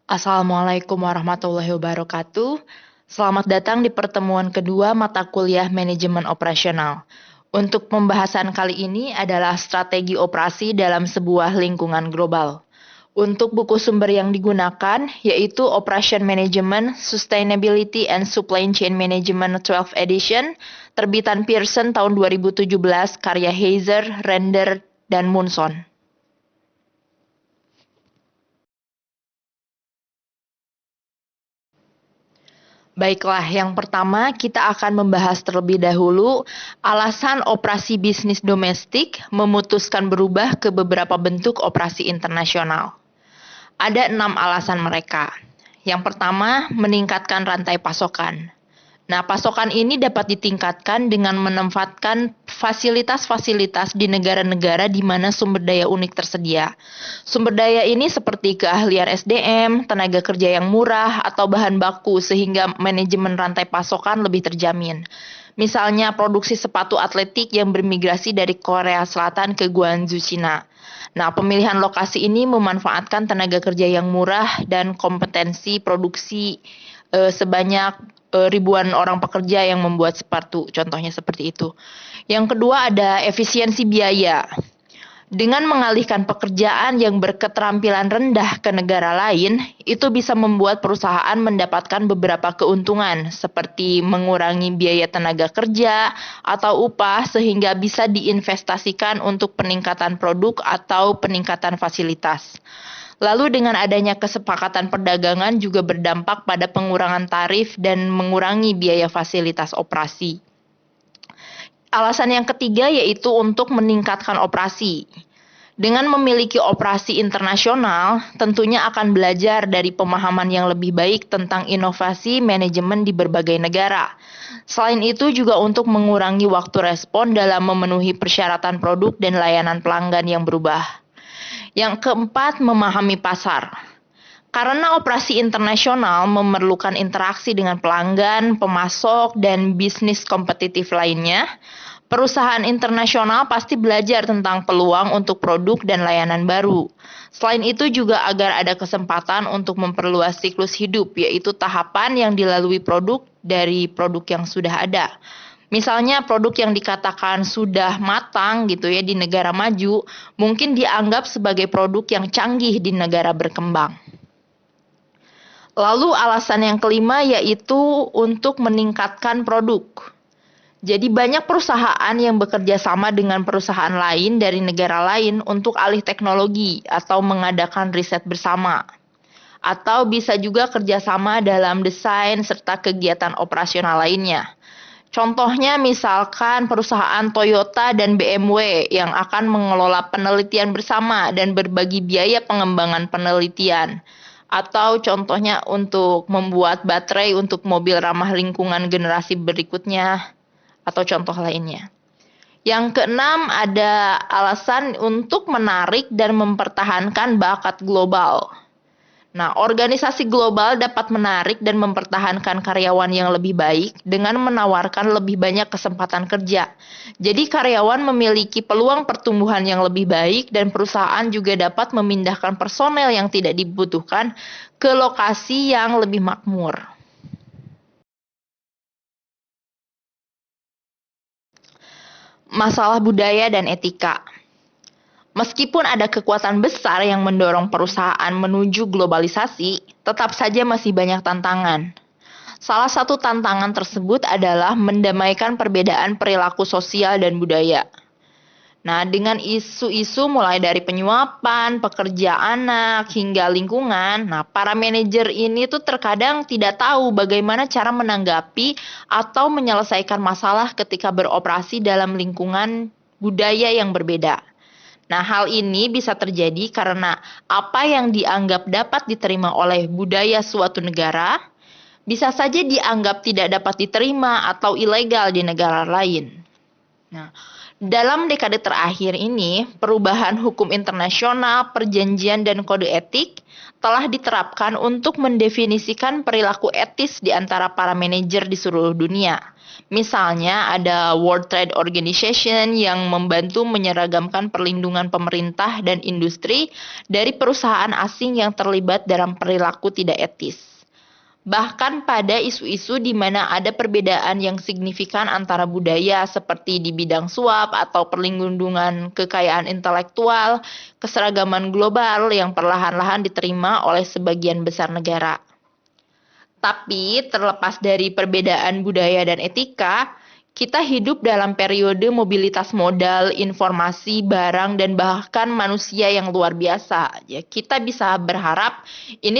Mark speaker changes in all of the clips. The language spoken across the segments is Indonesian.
Speaker 1: Assalamualaikum warahmatullahi wabarakatuh. Selamat datang di pertemuan kedua mata kuliah Manajemen Operasional. Untuk pembahasan kali ini adalah strategi operasi dalam sebuah lingkungan global. Untuk buku sumber yang digunakan yaitu Operation Management, Sustainability and Supply Chain Management 12th Edition, terbitan Pearson tahun 2017, karya Heiser, Render, dan Munson. Baiklah, yang pertama kita akan membahas terlebih dahulu alasan operasi bisnis domestik memutuskan berubah ke beberapa bentuk operasi internasional. Ada 6 alasan mereka. Yang pertama, meningkatkan rantai pasokan. Nah, pasokan ini dapat ditingkatkan dengan menempatkan fasilitas-fasilitas di negara-negara di mana sumber daya unik tersedia. Sumber daya ini seperti keahlian SDM, tenaga kerja yang murah, atau bahan baku sehingga manajemen rantai pasokan lebih terjamin. Misalnya produksi sepatu atletik yang bermigrasi dari Korea Selatan ke Guangzhou, Cina. Nah, pemilihan lokasi ini memanfaatkan tenaga kerja yang murah dan kompetensi produksi sebanyak ribuan orang pekerja yang membuat sepatu, contohnya seperti itu. Yang kedua ada efisiensi biaya. Dengan mengalihkan pekerjaan yang berketerampilan rendah ke negara lain, itu bisa membuat perusahaan mendapatkan beberapa keuntungan, seperti mengurangi biaya tenaga kerja atau upah sehingga bisa diinvestasikan untuk peningkatan produk atau peningkatan fasilitas. Lalu dengan adanya kesepakatan perdagangan juga berdampak pada pengurangan tarif dan mengurangi biaya fasilitas operasi. Alasan yang ketiga yaitu untuk meningkatkan operasi. Dengan memiliki operasi internasional, tentunya akan belajar dari pemahaman yang lebih baik tentang inovasi manajemen di berbagai negara. Selain itu juga untuk mengurangi waktu respon dalam memenuhi persyaratan produk dan layanan pelanggan yang berubah. Yang keempat, memahami pasar. Karena operasi internasional memerlukan interaksi dengan pelanggan, pemasok, dan bisnis kompetitif lainnya, perusahaan internasional pasti belajar tentang peluang untuk produk dan layanan baru. Selain itu juga agar ada kesempatan untuk memperluas siklus hidup, yaitu tahapan yang dilalui produk dari produk yang sudah ada. Misalnya produk yang dikatakan sudah matang gitu ya di negara maju, mungkin dianggap sebagai produk yang canggih di negara berkembang. Lalu alasan yang kelima yaitu untuk meningkatkan produk. Jadi banyak perusahaan yang bekerja sama dengan perusahaan lain dari negara lain untuk alih teknologi atau mengadakan riset bersama. Atau bisa juga kerjasama dalam desain serta kegiatan operasional lainnya. Contohnya misalkan perusahaan Toyota dan BMW yang akan mengelola penelitian bersama dan berbagi biaya pengembangan penelitian. Atau contohnya untuk membuat baterai untuk mobil ramah lingkungan generasi berikutnya, atau contoh lainnya. Yang keenam ada alasan untuk menarik dan mempertahankan bakat global. Nah, organisasi global dapat menarik dan mempertahankan karyawan yang lebih baik dengan menawarkan lebih banyak kesempatan kerja. Jadi karyawan memiliki peluang pertumbuhan yang lebih baik dan perusahaan juga dapat memindahkan personel yang tidak dibutuhkan ke lokasi yang lebih makmur. Masalah budaya dan etika. Meskipun ada kekuatan besar yang mendorong perusahaan menuju globalisasi, tetap saja masih banyak tantangan. Salah satu tantangan tersebut adalah mendamaikan perbedaan perilaku sosial dan budaya. Nah, dengan isu-isu mulai dari penyuapan, pekerja anak, hingga lingkungan, nah para manajer ini tuh terkadang tidak tahu bagaimana cara menanggapi atau menyelesaikan masalah ketika beroperasi dalam lingkungan budaya yang berbeda. Nah, hal ini bisa terjadi karena apa yang dianggap dapat diterima oleh budaya suatu negara bisa saja dianggap tidak dapat diterima atau ilegal di negara lain. Nah, dalam dekade terakhir ini, perubahan hukum internasional, perjanjian, dan kode etik telah diterapkan untuk mendefinisikan perilaku etis di antara para manajer di seluruh dunia. Misalnya ada World Trade Organization yang membantu menyeragamkan perlindungan pemerintah dan industri dari perusahaan asing yang terlibat dalam perilaku tidak etis. Bahkan pada isu-isu di mana ada perbedaan yang signifikan antara budaya seperti di bidang suap atau perlindungan kekayaan intelektual, keseragaman global yang perlahan-lahan diterima oleh sebagian besar negara. Tapi terlepas dari perbedaan budaya dan etika, kita hidup dalam periode mobilitas modal, informasi, barang, dan bahkan manusia yang luar biasa. Ya, kita bisa berharap ini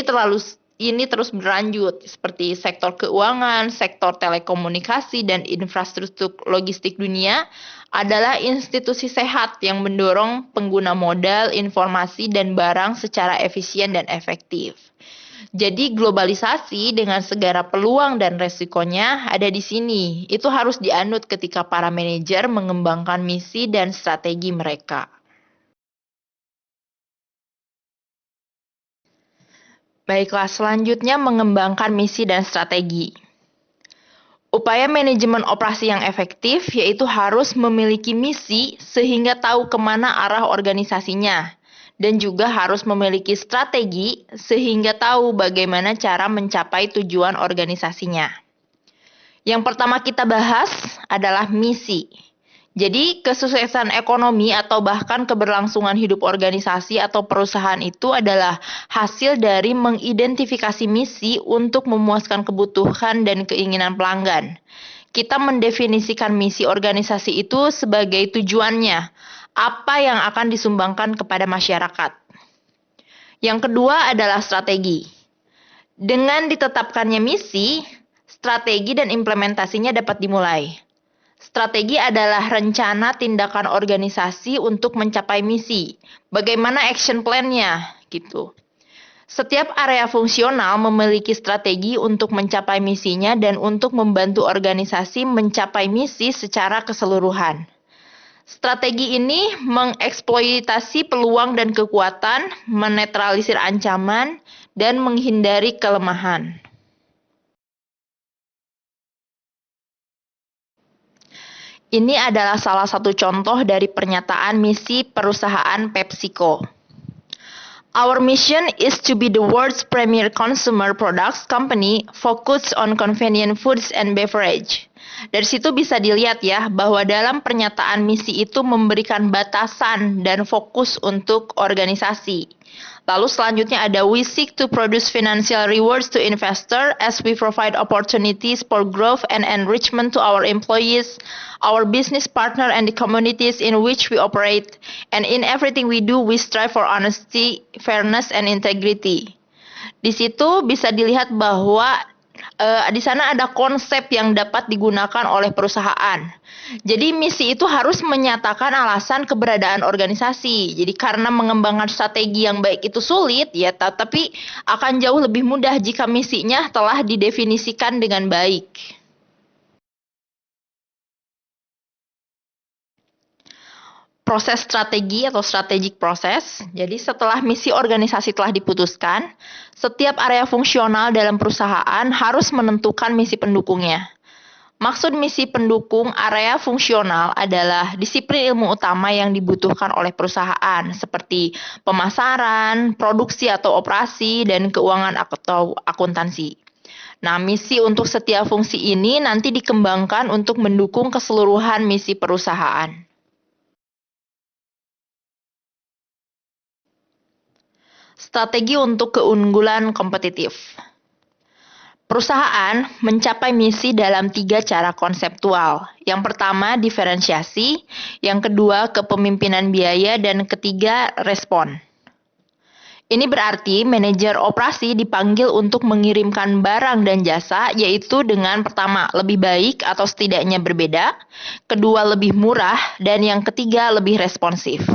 Speaker 1: terus berlanjut, seperti sektor keuangan, sektor telekomunikasi, dan infrastruktur logistik dunia adalah institusi sehat yang mendorong pengguna modal, informasi, dan barang secara efisien dan efektif. Jadi globalisasi dengan segala peluang dan resikonya ada di sini. Itu harus dianut ketika para manajer mengembangkan misi dan strategi mereka. Baiklah, selanjutnya mengembangkan misi dan strategi. Upaya manajemen operasi yang efektif yaitu harus memiliki misi sehingga tahu kemana arah organisasinya. Dan juga harus memiliki strategi sehingga tahu bagaimana cara mencapai tujuan organisasinya. Yang pertama kita bahas adalah misi. Jadi, kesuksesan ekonomi atau bahkan keberlangsungan hidup organisasi atau perusahaan itu adalah hasil dari mengidentifikasi misi untuk memuaskan kebutuhan dan keinginan pelanggan. Kita mendefinisikan misi organisasi itu sebagai tujuannya, apa yang akan disumbangkan kepada masyarakat. Yang kedua adalah strategi. Dengan ditetapkannya misi, strategi dan implementasinya dapat dimulai. Strategi adalah rencana tindakan organisasi untuk mencapai misi. Bagaimana action plan-nya gitu. Setiap area fungsional memiliki strategi untuk mencapai misinya dan untuk membantu organisasi mencapai misi secara keseluruhan. Strategi ini mengeksploitasi peluang dan kekuatan, menetralisir ancaman, dan menghindari kelemahan. Ini adalah salah satu contoh dari pernyataan misi perusahaan PepsiCo. Our mission is to be the world's premier consumer products company focused on convenient foods and beverage. Dari situ bisa dilihat ya bahwa dalam pernyataan misi itu memberikan batasan dan fokus untuk organisasi. Lalu selanjutnya ada we seek to produce financial rewards to investor as we provide opportunities for growth and enrichment to our employees, our business partner and the communities in which we operate. And in everything we do we strive for honesty, fairness and integrity. Di situ bisa dilihat bahwa di sana ada konsep yang dapat digunakan oleh perusahaan. Jadi misi itu harus menyatakan alasan keberadaan organisasi. Jadi karena mengembangkan strategi yang baik itu sulit ya, tapi akan jauh lebih mudah jika misinya telah didefinisikan dengan baik. Proses strategi atau strategic process. Jadi setelah misi organisasi telah diputuskan, setiap area fungsional dalam perusahaan harus menentukan misi pendukungnya. Maksud misi pendukung area fungsional adalah disiplin ilmu utama yang dibutuhkan oleh perusahaan, seperti pemasaran, produksi atau operasi, dan keuangan atau akuntansi. Nah, misi untuk setiap fungsi ini nanti dikembangkan untuk mendukung keseluruhan misi perusahaan. Strategi untuk keunggulan kompetitif. Perusahaan mencapai misi dalam 3 cara konseptual. Yang pertama, diferensiasi. Yang kedua, kepemimpinan biaya. Dan ketiga, respon. Ini berarti manajer operasi dipanggil untuk mengirimkan barang dan jasa, yaitu dengan pertama, lebih baik atau setidaknya berbeda. Kedua, lebih murah. Dan yang ketiga, lebih responsif.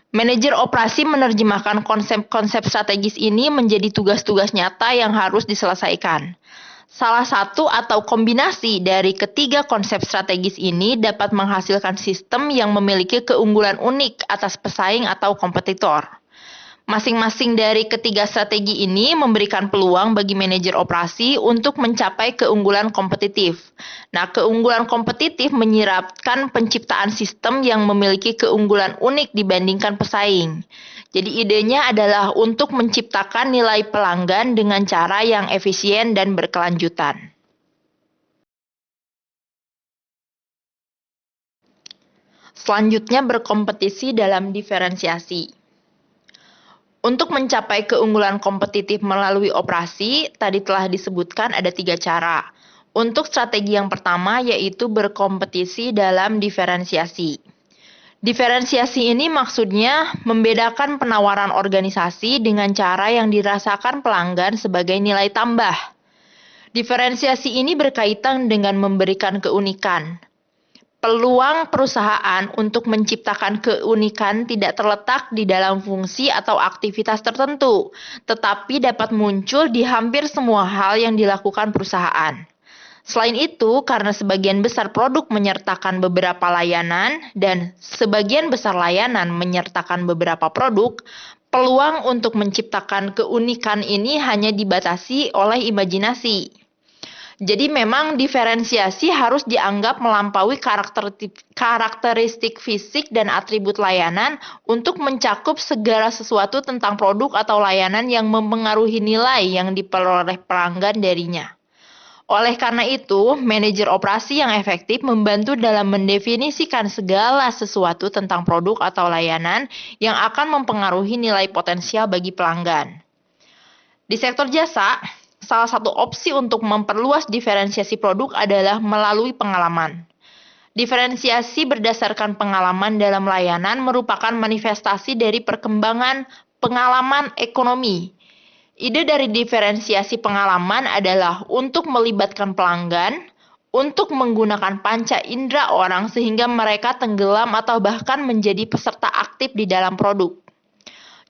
Speaker 1: Manajer operasi menerjemahkan konsep-konsep strategis ini menjadi tugas-tugas nyata yang harus diselesaikan. Salah satu atau kombinasi dari ketiga konsep strategis ini dapat menghasilkan sistem yang memiliki keunggulan unik atas pesaing atau kompetitor. Masing-masing dari ketiga strategi ini memberikan peluang bagi manajer operasi untuk mencapai keunggulan kompetitif. Nah, keunggulan kompetitif menyiratkan penciptaan sistem yang memiliki keunggulan unik dibandingkan pesaing. Jadi idenya adalah untuk menciptakan nilai pelanggan dengan cara yang efisien dan berkelanjutan. Selanjutnya berkompetisi dalam diferensiasi. Untuk mencapai keunggulan kompetitif melalui operasi, tadi telah disebutkan ada 3 cara. Untuk strategi yang pertama yaitu berkompetisi dalam diferensiasi. Diferensiasi ini maksudnya membedakan penawaran organisasi dengan cara yang dirasakan pelanggan sebagai nilai tambah. Diferensiasi ini berkaitan dengan memberikan keunikan. Peluang perusahaan untuk menciptakan keunikan tidak terletak di dalam fungsi atau aktivitas tertentu, tetapi dapat muncul di hampir semua hal yang dilakukan perusahaan. Selain itu, karena sebagian besar produk menyertakan beberapa layanan dan sebagian besar layanan menyertakan beberapa produk, peluang untuk menciptakan keunikan ini hanya dibatasi oleh imajinasi. Jadi memang diferensiasi harus dianggap melampaui karakteristik fisik dan atribut layanan untuk mencakup segala sesuatu tentang produk atau layanan yang mempengaruhi nilai yang diperoleh pelanggan darinya. Oleh karena itu, manajer operasi yang efektif membantu dalam mendefinisikan segala sesuatu tentang produk atau layanan yang akan mempengaruhi nilai potensial bagi pelanggan. Di sektor jasa, salah satu opsi untuk memperluas diferensiasi produk adalah melalui pengalaman. Diferensiasi berdasarkan pengalaman dalam layanan merupakan manifestasi dari perkembangan pengalaman ekonomi. Ide dari diferensiasi pengalaman adalah untuk melibatkan pelanggan, untuk menggunakan panca indera orang sehingga mereka tenggelam atau bahkan menjadi peserta aktif di dalam produk.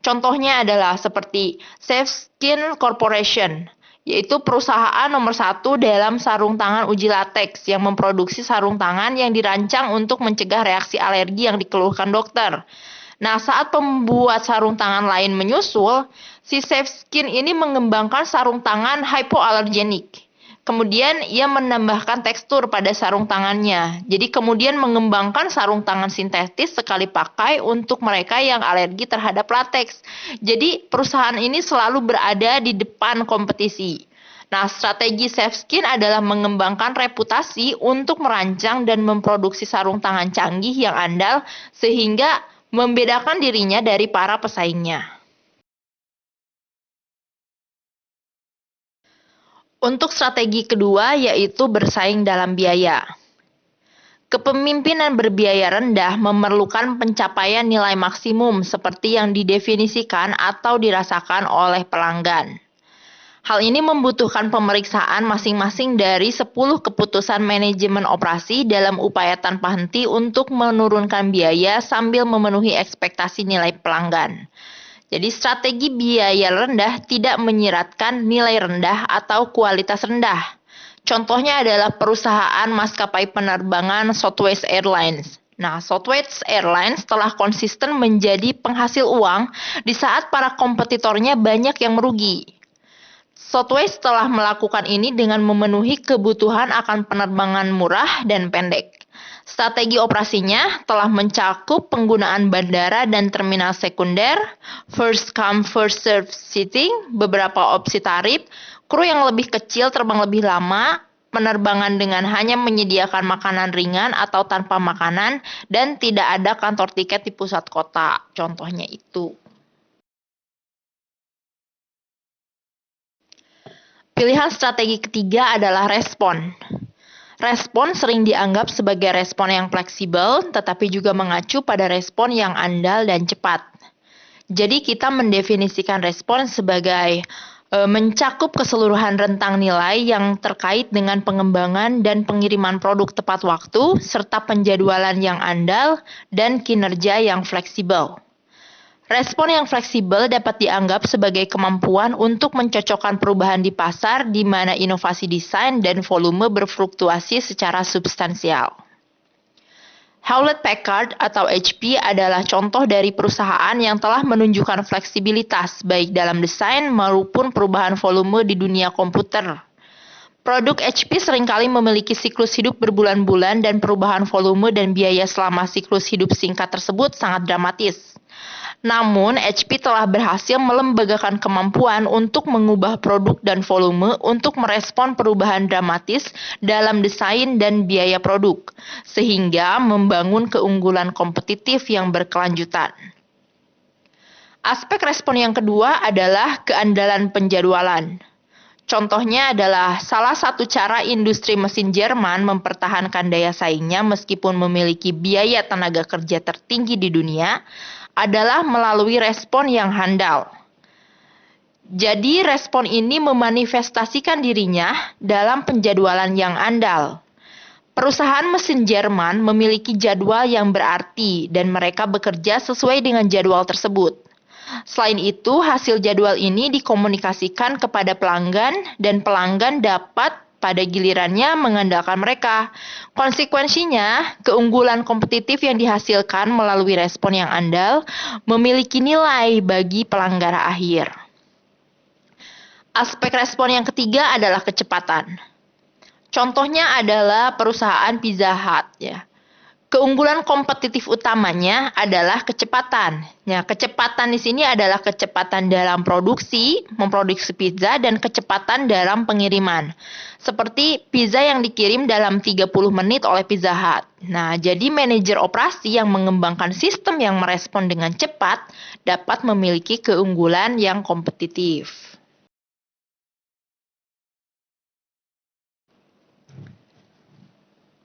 Speaker 1: Contohnya adalah seperti Safeskin Corporation, yaitu perusahaan nomor 1 dalam sarung tangan uji lateks yang memproduksi sarung tangan yang dirancang untuk mencegah reaksi alergi yang dikeluhkan dokter. Nah, saat pembuat sarung tangan lain menyusul, si Safeskin ini mengembangkan sarung tangan hypoallergenic. Kemudian ia menambahkan tekstur pada sarung tangannya. Jadi kemudian mengembangkan sarung tangan sintetis sekali pakai untuk mereka yang alergi terhadap lateks. Jadi perusahaan ini selalu berada di depan kompetisi. Nah, strategi Safeskin adalah mengembangkan reputasi untuk merancang dan memproduksi sarung tangan canggih yang andal sehingga membedakan dirinya dari para pesaingnya. Untuk strategi kedua yaitu bersaing dalam biaya. Kepemimpinan berbiaya rendah memerlukan pencapaian nilai maksimum seperti yang didefinisikan atau dirasakan oleh pelanggan. Hal ini membutuhkan pemeriksaan masing-masing dari 10 keputusan manajemen operasi dalam upaya tanpa henti untuk menurunkan biaya sambil memenuhi ekspektasi nilai pelanggan. Jadi strategi biaya rendah tidak menyiratkan nilai rendah atau kualitas rendah. Contohnya adalah perusahaan maskapai penerbangan Southwest Airlines. Nah, Southwest Airlines telah konsisten menjadi penghasil uang di saat para kompetitornya banyak yang merugi. Southwest telah melakukan ini dengan memenuhi kebutuhan akan penerbangan murah dan pendek. Strategi operasinya telah mencakup penggunaan bandara dan terminal sekunder, first come first serve seating, beberapa opsi tarif, kru yang lebih kecil terbang lebih lama, penerbangan dengan hanya menyediakan makanan ringan atau tanpa makanan, dan tidak ada kantor tiket di pusat kota. Contohnya itu. Pilihan strategi ketiga adalah respon. Respon sering dianggap sebagai respon yang fleksibel, tetapi juga mengacu pada respon yang andal dan cepat. Jadi kita mendefinisikan respon sebagai mencakup keseluruhan rentang nilai yang terkait dengan pengembangan dan pengiriman produk tepat waktu, serta penjadwalan yang andal dan kinerja yang fleksibel. Respon yang fleksibel dapat dianggap sebagai kemampuan untuk mencocokkan perubahan di pasar di mana inovasi desain dan volume berfluktuasi secara substansial. Hewlett-Packard atau HP adalah contoh dari perusahaan yang telah menunjukkan fleksibilitas baik dalam desain maupun perubahan volume di dunia komputer. Produk HP seringkali memiliki siklus hidup berbulan-bulan dan perubahan volume dan biaya selama siklus hidup singkat tersebut sangat dramatis. Namun, HP telah berhasil melembagakan kemampuan untuk mengubah produk dan volume untuk merespon perubahan dramatis dalam desain dan biaya produk, sehingga membangun keunggulan kompetitif yang berkelanjutan. Aspek respon yang kedua adalah keandalan penjadwalan. Contohnya adalah salah satu cara industri mesin Jerman mempertahankan daya saingnya meskipun memiliki biaya tenaga kerja tertinggi di dunia adalah melalui respon yang handal. Jadi respon ini memanifestasikan dirinya dalam penjadwalan yang andal. Perusahaan mesin Jerman memiliki jadwal yang berarti dan mereka bekerja sesuai dengan jadwal tersebut. Selain itu, hasil jadwal ini dikomunikasikan kepada pelanggan dan pelanggan dapat pada gilirannya mengandalkan mereka. Konsekuensinya, keunggulan kompetitif yang dihasilkan melalui respon yang andal memiliki nilai bagi pelanggan akhir. Aspek respon yang ketiga adalah kecepatan. Contohnya adalah perusahaan Pizza Hut, ya. Keunggulan kompetitif utamanya adalah kecepatan. Ya, kecepatan di sini adalah kecepatan dalam produksi, memproduksi pizza, dan kecepatan dalam pengiriman. Seperti pizza yang dikirim dalam 30 menit oleh Pizza Hut. Nah, jadi manajer operasi yang mengembangkan sistem yang merespon dengan cepat dapat memiliki keunggulan yang kompetitif.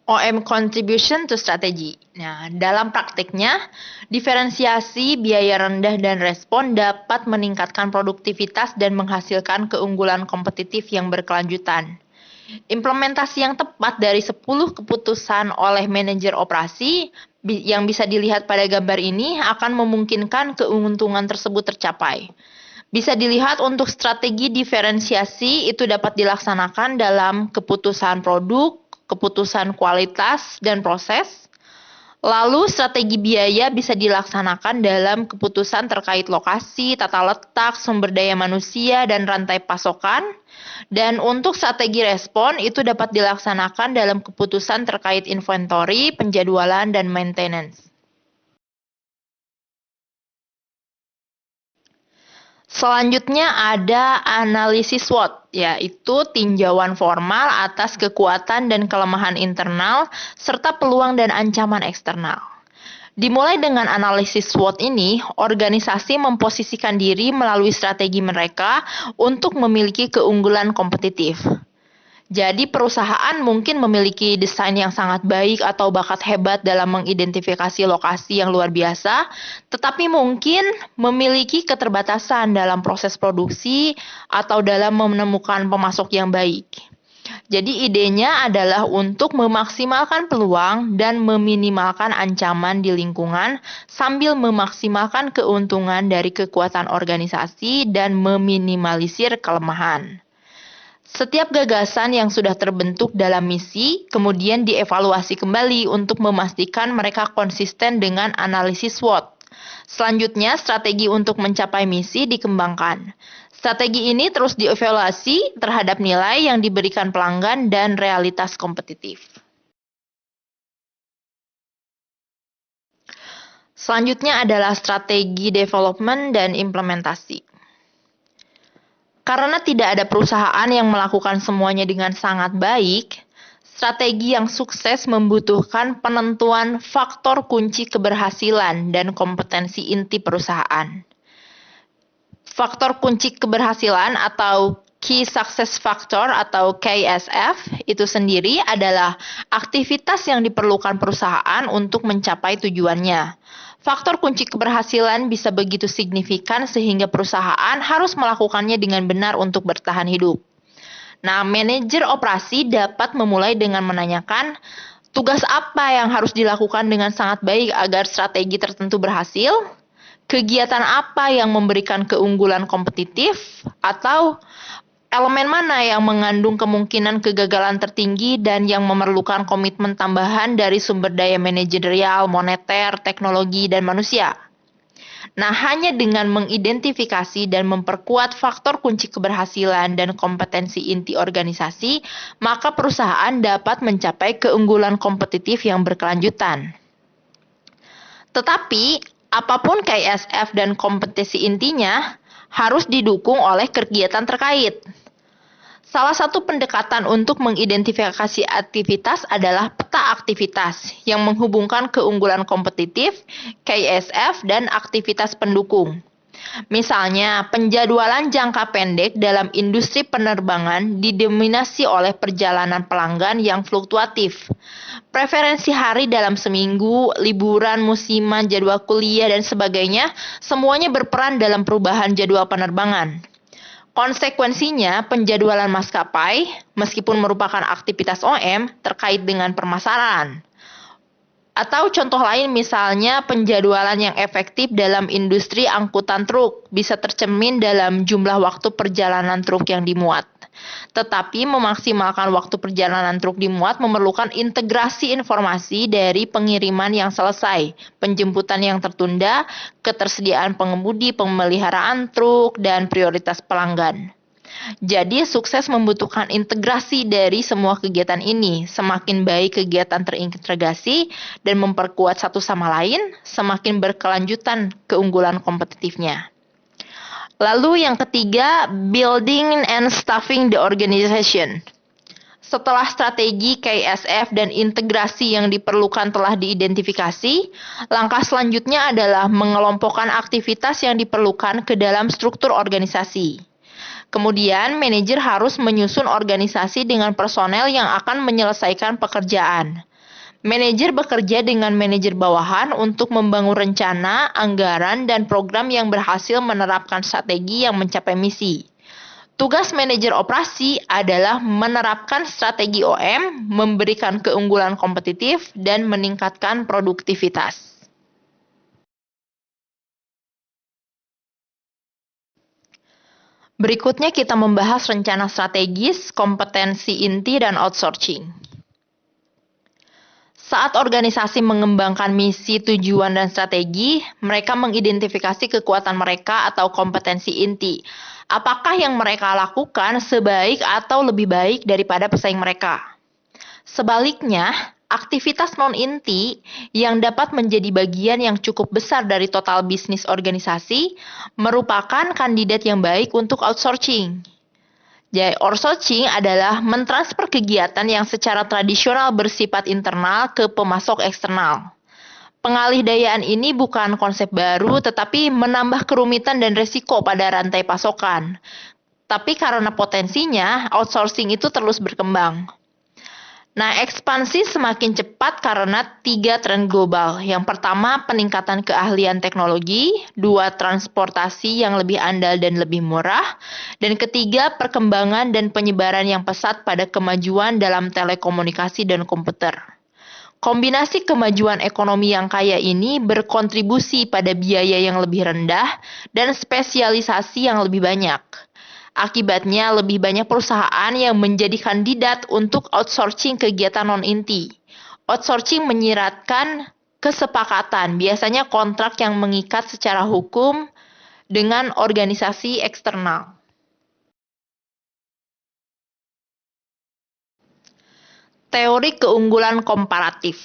Speaker 1: OM Contribution to Strategy. Nah, dalam praktiknya, diferensiasi biaya rendah dan respon dapat meningkatkan produktivitas dan menghasilkan keunggulan kompetitif yang berkelanjutan. Implementasi yang tepat dari 10 keputusan oleh manajer operasi yang bisa dilihat pada gambar ini akan memungkinkan keuntungan tersebut tercapai. Bisa dilihat untuk strategi diferensiasi itu dapat dilaksanakan dalam keputusan produk, keputusan kualitas dan proses. Lalu strategi biaya bisa dilaksanakan dalam keputusan terkait lokasi, tata letak, sumber daya manusia, dan rantai pasokan. Dan untuk strategi respon itu dapat dilaksanakan dalam keputusan terkait inventory, penjadwalan, dan maintenance. Selanjutnya ada analisis SWOT, yaitu tinjauan formal atas kekuatan dan kelemahan internal, serta peluang dan ancaman eksternal. Dimulai dengan analisis SWOT ini, organisasi memposisikan diri melalui strategi mereka untuk memiliki keunggulan kompetitif. Jadi perusahaan mungkin memiliki desain yang sangat baik atau bakat hebat dalam mengidentifikasi lokasi yang luar biasa, tetapi mungkin memiliki keterbatasan dalam proses produksi atau dalam menemukan pemasok yang baik. Jadi idenya adalah untuk memaksimalkan peluang dan meminimalkan ancaman di lingkungan sambil memaksimalkan keuntungan dari kekuatan organisasi dan meminimalisir kelemahan. Setiap gagasan yang sudah terbentuk dalam misi kemudian dievaluasi kembali untuk memastikan mereka konsisten dengan analisis SWOT. Selanjutnya, strategi untuk mencapai misi dikembangkan. Strategi ini terus dievaluasi terhadap nilai yang diberikan pelanggan dan realitas kompetitif. Selanjutnya adalah strategi development dan implementasi. Karena tidak ada perusahaan yang melakukan semuanya dengan sangat baik, strategi yang sukses membutuhkan penentuan faktor kunci keberhasilan dan kompetensi inti perusahaan. Faktor kunci keberhasilan atau Key Success Factor atau KSF itu sendiri adalah aktivitas yang diperlukan perusahaan untuk mencapai tujuannya. Faktor kunci keberhasilan bisa begitu signifikan sehingga perusahaan harus melakukannya dengan benar untuk bertahan hidup. Nah, manajer operasi dapat memulai dengan menanyakan tugas apa yang harus dilakukan dengan sangat baik agar strategi tertentu berhasil, kegiatan apa yang memberikan keunggulan kompetitif, atau Elemen mana yang mengandung kemungkinan kegagalan tertinggi dan yang memerlukan komitmen tambahan dari sumber daya manajerial, moneter, teknologi, dan manusia? Nah, hanya dengan mengidentifikasi dan memperkuat faktor kunci keberhasilan dan kompetensi inti organisasi, maka perusahaan dapat mencapai keunggulan kompetitif yang berkelanjutan. Tetapi, apapun KSF dan kompetensi intinya, harus didukung oleh kegiatan terkait. Salah satu pendekatan untuk mengidentifikasi aktivitas adalah peta aktivitas yang menghubungkan keunggulan kompetitif, KSF, dan aktivitas pendukung. Misalnya, penjadwalan jangka pendek dalam industri penerbangan didominasi oleh perjalanan pelanggan yang fluktuatif. Preferensi hari dalam seminggu, liburan, musiman, jadwal kuliah, dan sebagainya, semuanya berperan dalam perubahan jadwal penerbangan. Konsekuensinya, penjadwalan maskapai, meskipun merupakan aktivitas OM, terkait dengan permasalahan. Atau contoh lain misalnya penjadwalan yang efektif dalam industri angkutan truk bisa tercermin dalam jumlah waktu perjalanan truk yang dimuat. Tetapi memaksimalkan waktu perjalanan truk dimuat memerlukan integrasi informasi dari pengiriman yang selesai, penjemputan yang tertunda, ketersediaan pengemudi, pemeliharaan truk, dan prioritas pelanggan. Jadi, sukses membutuhkan integrasi dari semua kegiatan ini. Semakin baik kegiatan terintegrasi dan memperkuat satu sama lain, semakin berkelanjutan keunggulan kompetitifnya. Lalu yang ketiga, building and staffing the organization. Setelah strategi KSF dan integrasi yang diperlukan telah diidentifikasi, langkah selanjutnya adalah mengelompokkan aktivitas yang diperlukan ke dalam struktur organisasi. Kemudian, manajer harus menyusun organisasi dengan personel yang akan menyelesaikan pekerjaan. Manajer bekerja dengan manajer bawahan untuk membangun rencana, anggaran, dan program yang berhasil menerapkan strategi yang mencapai misi. Tugas manajer operasi adalah menerapkan strategi OM, memberikan keunggulan kompetitif, dan meningkatkan produktivitas. Berikutnya kita membahas rencana strategis, kompetensi inti, dan outsourcing. Saat organisasi mengembangkan misi, tujuan, dan strategi, mereka mengidentifikasi kekuatan mereka atau kompetensi inti. Apakah yang mereka lakukan sebaik atau lebih baik daripada pesaing mereka? Sebaliknya, aktivitas non-inti yang dapat menjadi bagian yang cukup besar dari total bisnis organisasi merupakan kandidat yang baik untuk outsourcing. Jadi, outsourcing adalah mentransfer kegiatan yang secara tradisional bersifat internal ke pemasok eksternal. Pengalih-dayaan ini bukan konsep baru, tetapi menambah kerumitan dan resiko pada rantai pasokan. Tapi karena potensinya, outsourcing itu terus berkembang. Nah, ekspansi semakin cepat karena 3 tren global. Yang pertama, peningkatan keahlian teknologi. 2, transportasi yang lebih andal dan lebih murah. Dan ketiga, perkembangan dan penyebaran yang pesat pada kemajuan dalam telekomunikasi dan komputer. Kombinasi kemajuan ekonomi yang kaya ini berkontribusi pada biaya yang lebih rendah dan spesialisasi yang lebih banyak. Akibatnya, lebih banyak perusahaan yang menjadi kandidat untuk outsourcing kegiatan non-inti. Outsourcing menyiratkan kesepakatan, biasanya kontrak yang mengikat secara hukum dengan organisasi eksternal. Teori keunggulan komparatif.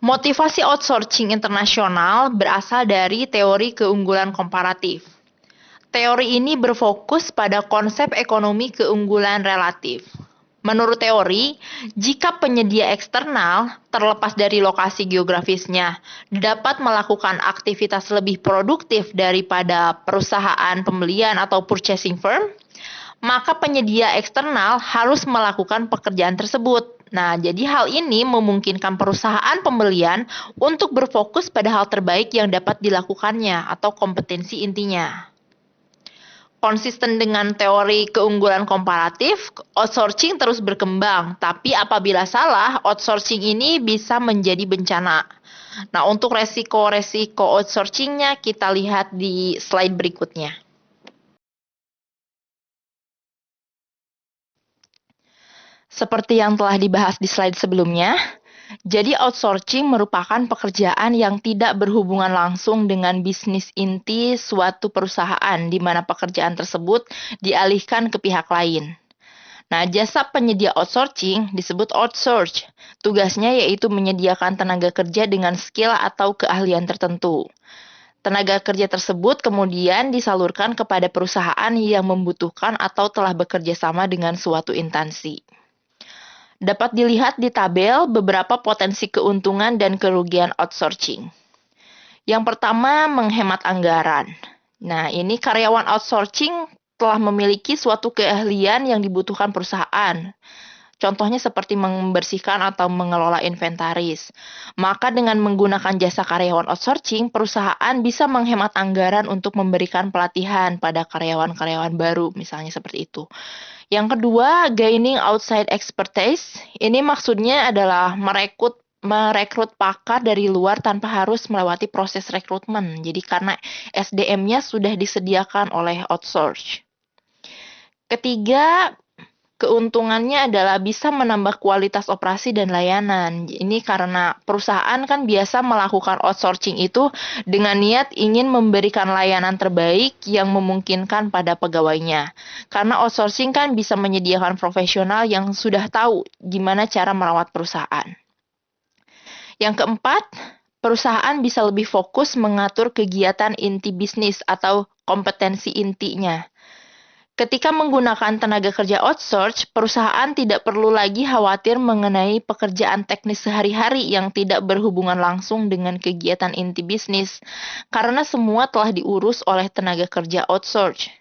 Speaker 1: Motivasi outsourcing internasional berasal dari teori keunggulan komparatif. Teori ini berfokus pada konsep ekonomi keunggulan relatif. Menurut teori, jika penyedia eksternal, terlepas dari lokasi geografisnya, dapat melakukan aktivitas lebih produktif daripada perusahaan pembelian atau purchasing firm, maka penyedia eksternal harus melakukan pekerjaan tersebut. Nah, jadi hal ini memungkinkan perusahaan pembelian untuk berfokus pada hal terbaik yang dapat dilakukannya atau kompetensi intinya. Konsisten dengan teori keunggulan komparatif, outsourcing terus berkembang, tapi apabila salah, outsourcing ini bisa menjadi bencana. Nah, untuk resiko-resiko outsourcingnya kita lihat di slide berikutnya. Seperti yang telah dibahas di slide sebelumnya, jadi outsourcing merupakan pekerjaan yang tidak berhubungan langsung dengan bisnis inti suatu perusahaan di mana pekerjaan tersebut dialihkan ke pihak lain. Nah, jasa penyedia outsourcing disebut outsource. Tugasnya yaitu menyediakan tenaga kerja dengan skill atau keahlian tertentu. Tenaga kerja tersebut kemudian disalurkan kepada perusahaan yang membutuhkan atau telah bekerja sama dengan suatu instansi. Dapat dilihat di tabel beberapa potensi keuntungan dan kerugian outsourcing. Yang pertama, menghemat anggaran. Nah, ini karyawan outsourcing telah memiliki suatu keahlian yang dibutuhkan perusahaan. Contohnya seperti membersihkan atau mengelola inventaris. Maka dengan menggunakan jasa karyawan outsourcing, perusahaan bisa menghemat anggaran untuk memberikan pelatihan pada karyawan-karyawan baru, misalnya seperti itu. Yang kedua, gaining outside expertise. Ini maksudnya adalah merekrut pakar dari luar tanpa harus melewati proses rekrutmen. Jadi karena SDM-nya sudah disediakan oleh outsource. Ketiga, keuntungannya adalah bisa menambah kualitas operasi dan layanan. Ini karena perusahaan kan biasa melakukan outsourcing itu dengan niat ingin memberikan layanan terbaik yang memungkinkan pada pegawainya. Karena outsourcing kan bisa menyediakan profesional yang sudah tahu gimana cara merawat perusahaan. Yang keempat, perusahaan bisa lebih fokus mengatur kegiatan inti bisnis atau kompetensi intinya. Ketika menggunakan tenaga kerja outsource, perusahaan tidak perlu lagi khawatir mengenai pekerjaan teknis sehari-hari yang tidak berhubungan langsung dengan kegiatan inti bisnis, karena semua telah diurus oleh tenaga kerja outsource.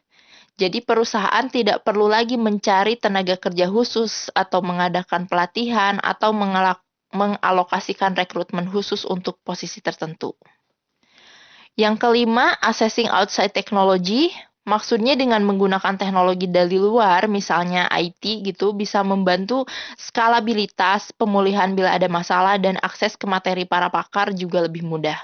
Speaker 1: Jadi perusahaan tidak perlu lagi mencari tenaga kerja khusus atau mengadakan pelatihan atau mengalokasikan rekrutmen khusus untuk posisi tertentu. Yang kelima, assessing outside technology. Maksudnya dengan menggunakan teknologi dari luar, misalnya IT gitu, bisa membantu skalabilitas, pemulihan bila ada masalah, dan akses ke materi para pakar juga lebih mudah.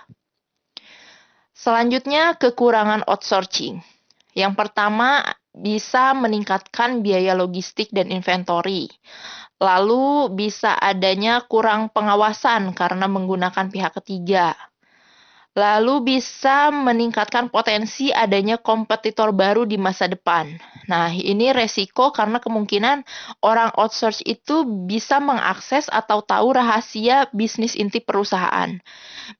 Speaker 1: Selanjutnya, kekurangan outsourcing. Yang pertama, bisa meningkatkan biaya logistik dan inventory. Lalu bisa adanya kurang pengawasan karena menggunakan pihak ketiga. Lalu bisa meningkatkan potensi adanya kompetitor baru di masa depan. Nah, ini resiko karena kemungkinan orang outsource itu bisa mengakses atau tahu rahasia bisnis inti perusahaan.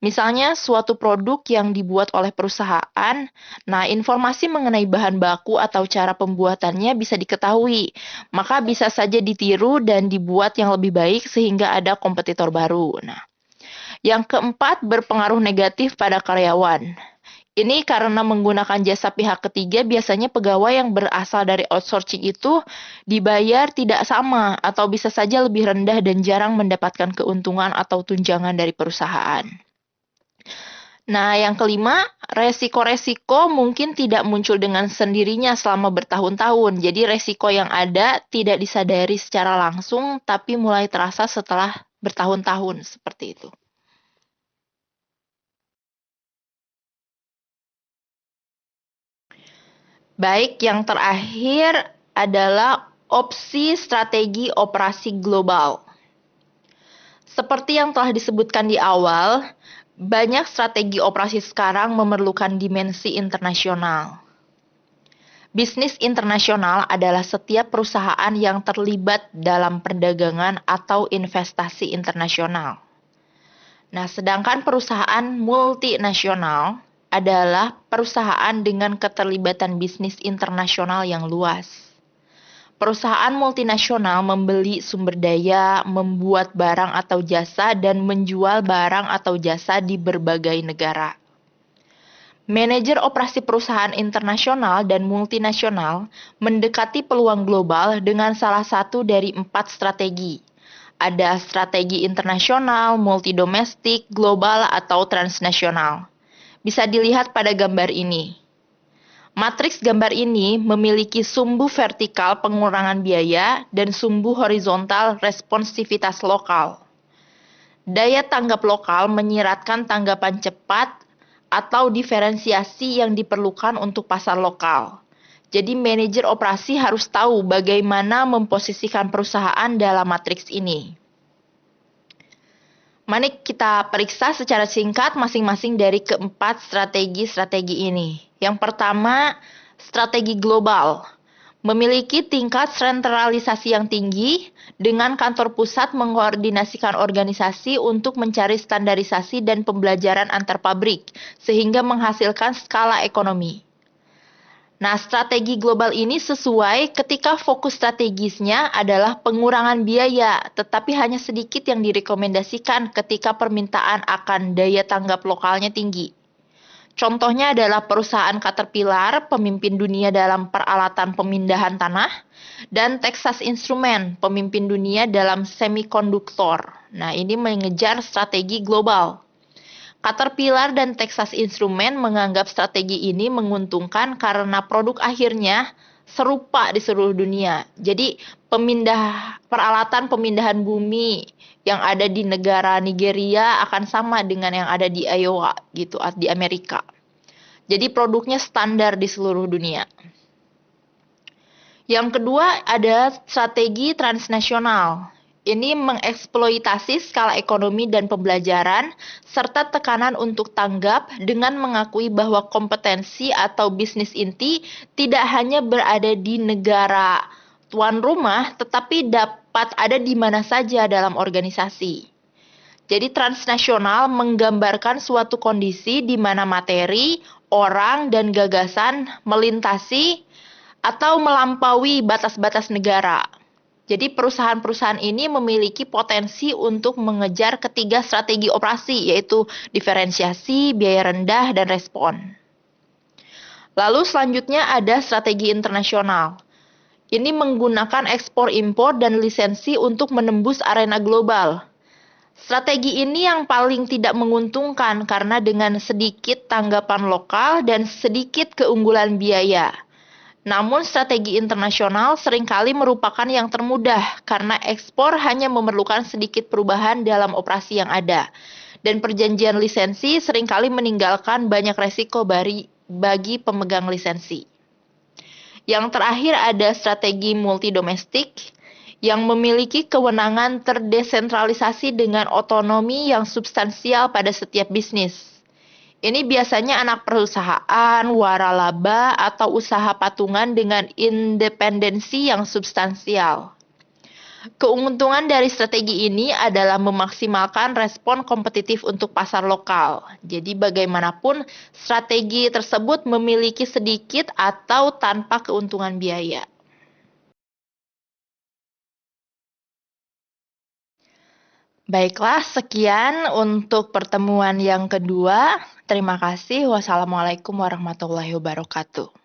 Speaker 1: Misalnya suatu produk yang dibuat oleh perusahaan, nah informasi mengenai bahan baku atau cara pembuatannya bisa diketahui. Maka bisa saja ditiru dan dibuat yang lebih baik sehingga ada kompetitor baru. Nah, yang keempat, berpengaruh negatif pada karyawan. Ini karena menggunakan jasa pihak ketiga, biasanya pegawai yang berasal dari outsourcing itu dibayar tidak sama atau bisa saja lebih rendah dan jarang mendapatkan keuntungan atau tunjangan dari perusahaan. Nah, yang kelima, resiko-resiko mungkin tidak muncul dengan sendirinya selama bertahun-tahun. Jadi resiko yang ada tidak disadari secara langsung, tapi mulai terasa setelah bertahun-tahun, seperti itu. Baik, yang terakhir adalah opsi strategi operasi global. Seperti yang telah disebutkan di awal, banyak strategi operasi sekarang memerlukan dimensi internasional. Bisnis internasional adalah setiap perusahaan yang terlibat dalam perdagangan atau investasi internasional. Nah, sedangkan perusahaan multinasional adalah perusahaan dengan keterlibatan bisnis internasional yang luas. Perusahaan multinasional membeli sumber daya, membuat barang atau jasa, dan menjual barang atau jasa di berbagai negara. Manajer operasi perusahaan internasional dan multinasional mendekati peluang global dengan salah satu dari 4 strategi. Ada strategi internasional, multidomestik, global, atau transnasional. Bisa dilihat pada gambar ini. Matriks gambar ini memiliki sumbu vertikal pengurangan biaya dan sumbu horizontal responsivitas lokal. Daya tanggap lokal menyiratkan tanggapan cepat atau diferensiasi yang diperlukan untuk pasar lokal. Jadi manajer operasi harus tahu bagaimana memposisikan perusahaan dalam matriks ini. Mari kita periksa secara singkat masing-masing dari keempat strategi-strategi ini. Yang pertama, strategi global. Memiliki tingkat sentralisasi yang tinggi dengan kantor pusat mengkoordinasikan organisasi untuk mencari standarisasi dan pembelajaran antar pabrik sehingga menghasilkan skala ekonomi. Nah, strategi global ini sesuai ketika fokus strategisnya adalah pengurangan biaya, tetapi hanya sedikit yang direkomendasikan ketika permintaan akan daya tanggap lokalnya tinggi. Contohnya adalah perusahaan Caterpillar, pemimpin dunia dalam peralatan pemindahan tanah, dan Texas Instruments, pemimpin dunia dalam semikonduktor. Nah, ini mengejar strategi global. Caterpillar dan Texas Instruments menganggap strategi ini menguntungkan karena produk akhirnya serupa di seluruh dunia. Jadi, peralatan pemindahan bumi yang ada di negara Nigeria akan sama dengan yang ada di Iowa gitu di Amerika. Jadi produknya standar di seluruh dunia. Yang kedua ada strategi transnasional. Ini mengeksploitasi skala ekonomi dan pembelajaran serta tekanan untuk tanggap dengan mengakui bahwa kompetensi atau bisnis inti tidak hanya berada di negara tuan rumah, tetapi dapat ada di mana saja dalam organisasi. Jadi transnasional menggambarkan suatu kondisi di mana materi, orang, dan gagasan melintasi atau melampaui batas-batas negara. Jadi perusahaan-perusahaan ini memiliki potensi untuk mengejar ketiga strategi operasi, yaitu diferensiasi, biaya rendah, dan respon. Lalu selanjutnya ada strategi internasional. Ini menggunakan ekspor-impor dan lisensi untuk menembus arena global. Strategi ini yang paling tidak menguntungkan karena dengan sedikit tanggapan lokal dan sedikit keunggulan biaya. Namun strategi internasional seringkali merupakan yang termudah karena ekspor hanya memerlukan sedikit perubahan dalam operasi yang ada. Dan perjanjian lisensi seringkali meninggalkan banyak resiko bagi pemegang lisensi. Yang terakhir ada strategi multidomestik yang memiliki kewenangan terdesentralisasi dengan otonomi yang substansial pada setiap bisnis. Ini biasanya anak perusahaan, waralaba, atau usaha patungan dengan independensi yang substansial. Keuntungan dari strategi ini adalah memaksimalkan respon kompetitif untuk pasar lokal. Jadi bagaimanapun strategi tersebut memiliki sedikit atau tanpa keuntungan biaya. Baiklah, sekian untuk pertemuan yang kedua. Terima kasih. Wassalamualaikum warahmatullahi wabarakatuh.